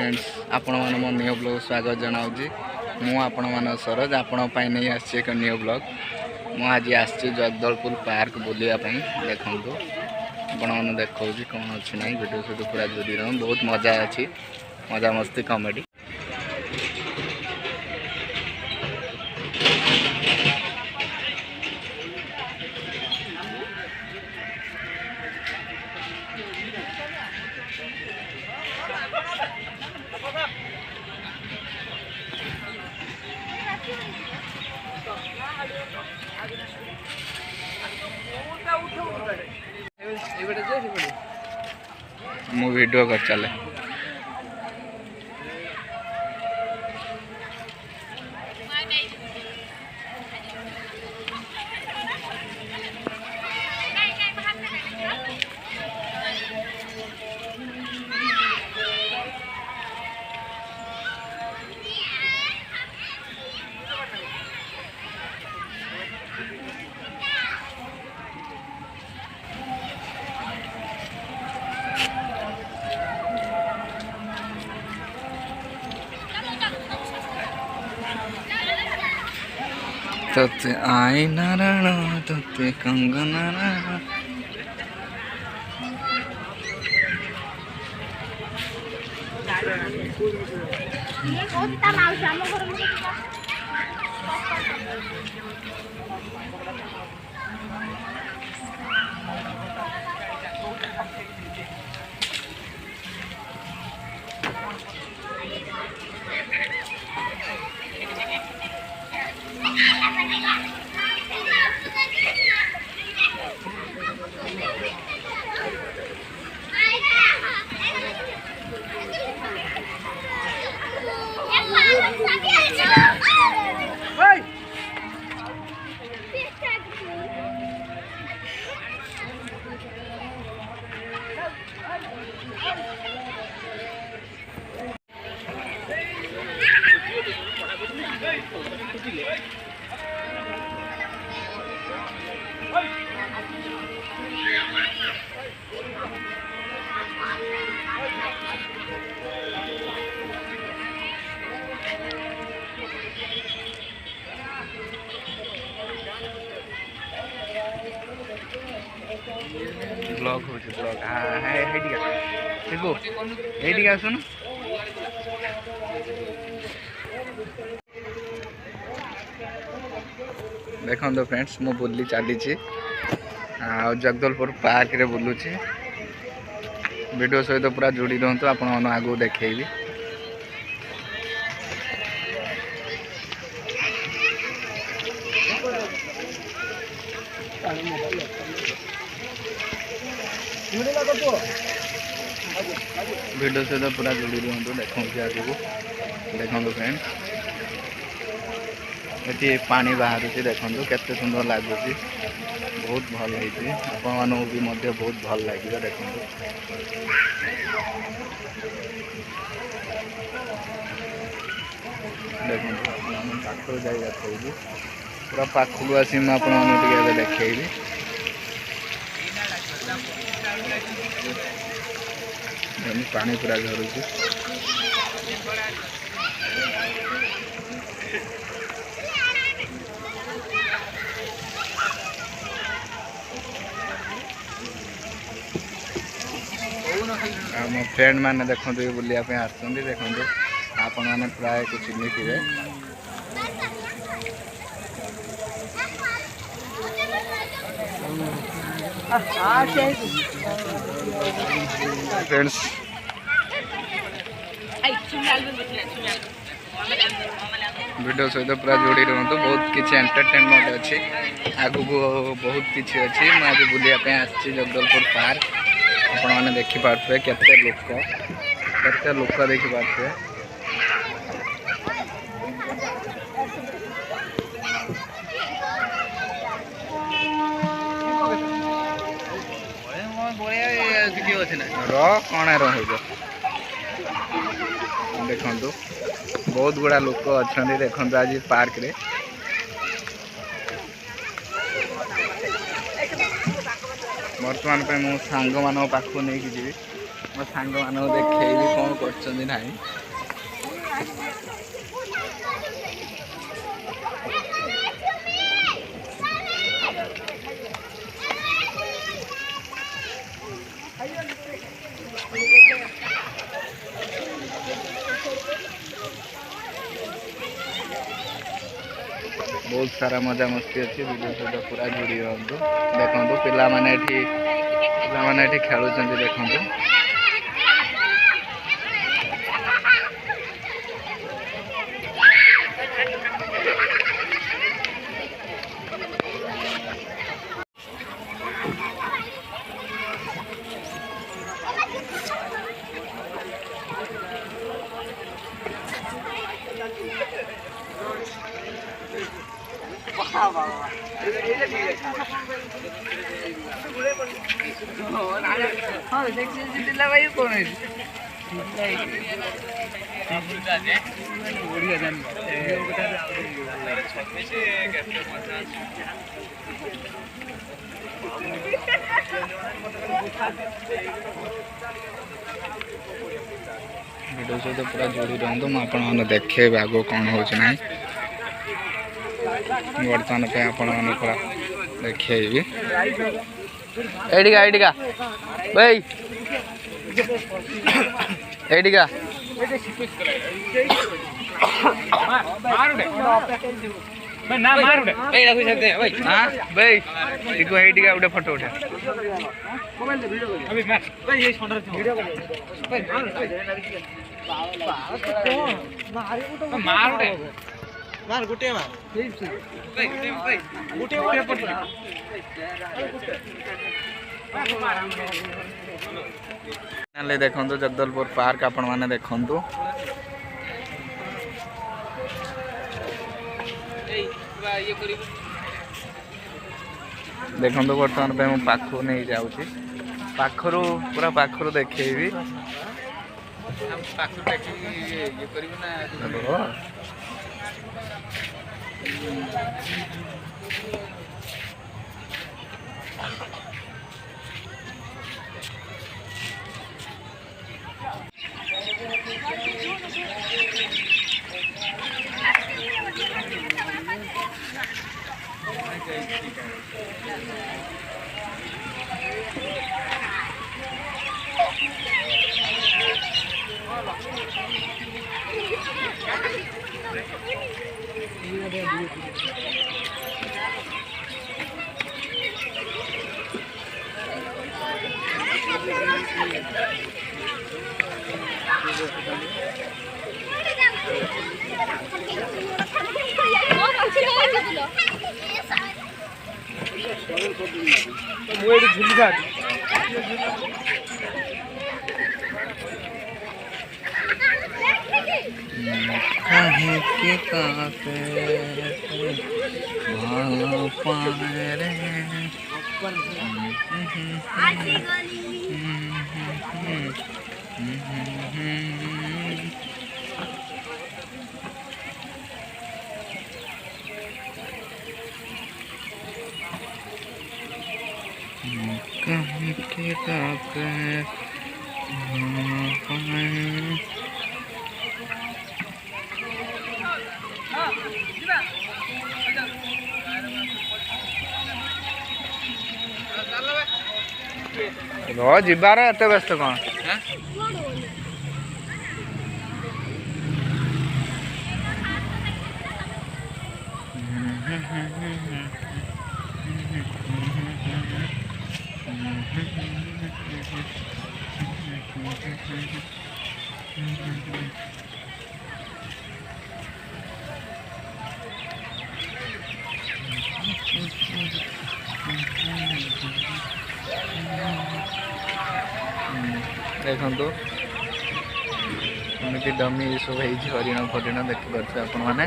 Friends आपण मान मो न्यू ब्लॉग स्वागत जनाऊँगी मु आपण मान सरोज आपण नहीं आसी एक न्यू ब्लॉग मु आज आसी जगदलपुर पार्क बुलायापी देखु आपण मैंने देखा कौन अच्छी ना वीडियो सहित पूरा जोड़ी रह बहुत मजा अच्छी मजा मस्ती कॉमेडी मु वीडियो कर चले तते आई नारायण तते कंगना ब्लॉग हो ब्लॉग हाँ है देखो ये आसुन देखो तो फ्रेंड्स मु बुली चली जगदलपुर पार्क रे बुलूची वीडियो सहित पूरा जोड़ी रुहतु आप आगू देखेबी वीडियो सहित पूरा जोड़ी रुहतु देखो आगू देखो फ्रेंड्स ये पानी बाहर देखो केते सुंदर लगुच बहुत भल है आपण भी बहुत भल लगे देखो देखो पाखर जा देखी पूरा पाखक आसी मुझे देखेबी पानी पूरा झरुची मो फ्रेंड मैंने देखो बुलायापी आसुँच देखो आपण मैंने प्राय कुछ चिन्ह थे फ्रेंड्स वीडियो सहित पूरा जोड़ी रुहतु बहुत किसी एंटरटेनमेंट अच्छी आगू को बहुत किसी अच्छी मुझे आज बुलायापी आसी जगदलपुर पार्क आपण मैंने देखिपे केते लोक देखिपे कौन देखु बहुत गुड़ा लोक अच्छा देखो आज पार्क रे बर्तमान पे मो सांग मान पाखु नहीं जी मो सांग मान देखेबी कौन कर सारा मजा मस्ती अच्छी वीडियो सहित पूरा जोड़ी रुहतु। देखो पिलाने खेलुंट देखो वीडियो सहित पूरा जोड़ी रुहतु। मुझे देखे आगो कौन हो बर्तमान पे आपण पूरा देखेबी एडिका भाई एडिका गोटे फोटो उठा मार गुटे मार देखो जगदलपुर पार्क आपण मैंने देखु देखो बर्तमान पे मुझे पाखु नहीं जाऊँगी पाखरु पूरा पाखरु देखेबी जीवार एत व्यस्त कौन देखो एमती डमी सब हरिण फरिण देखिपे आपण मैंने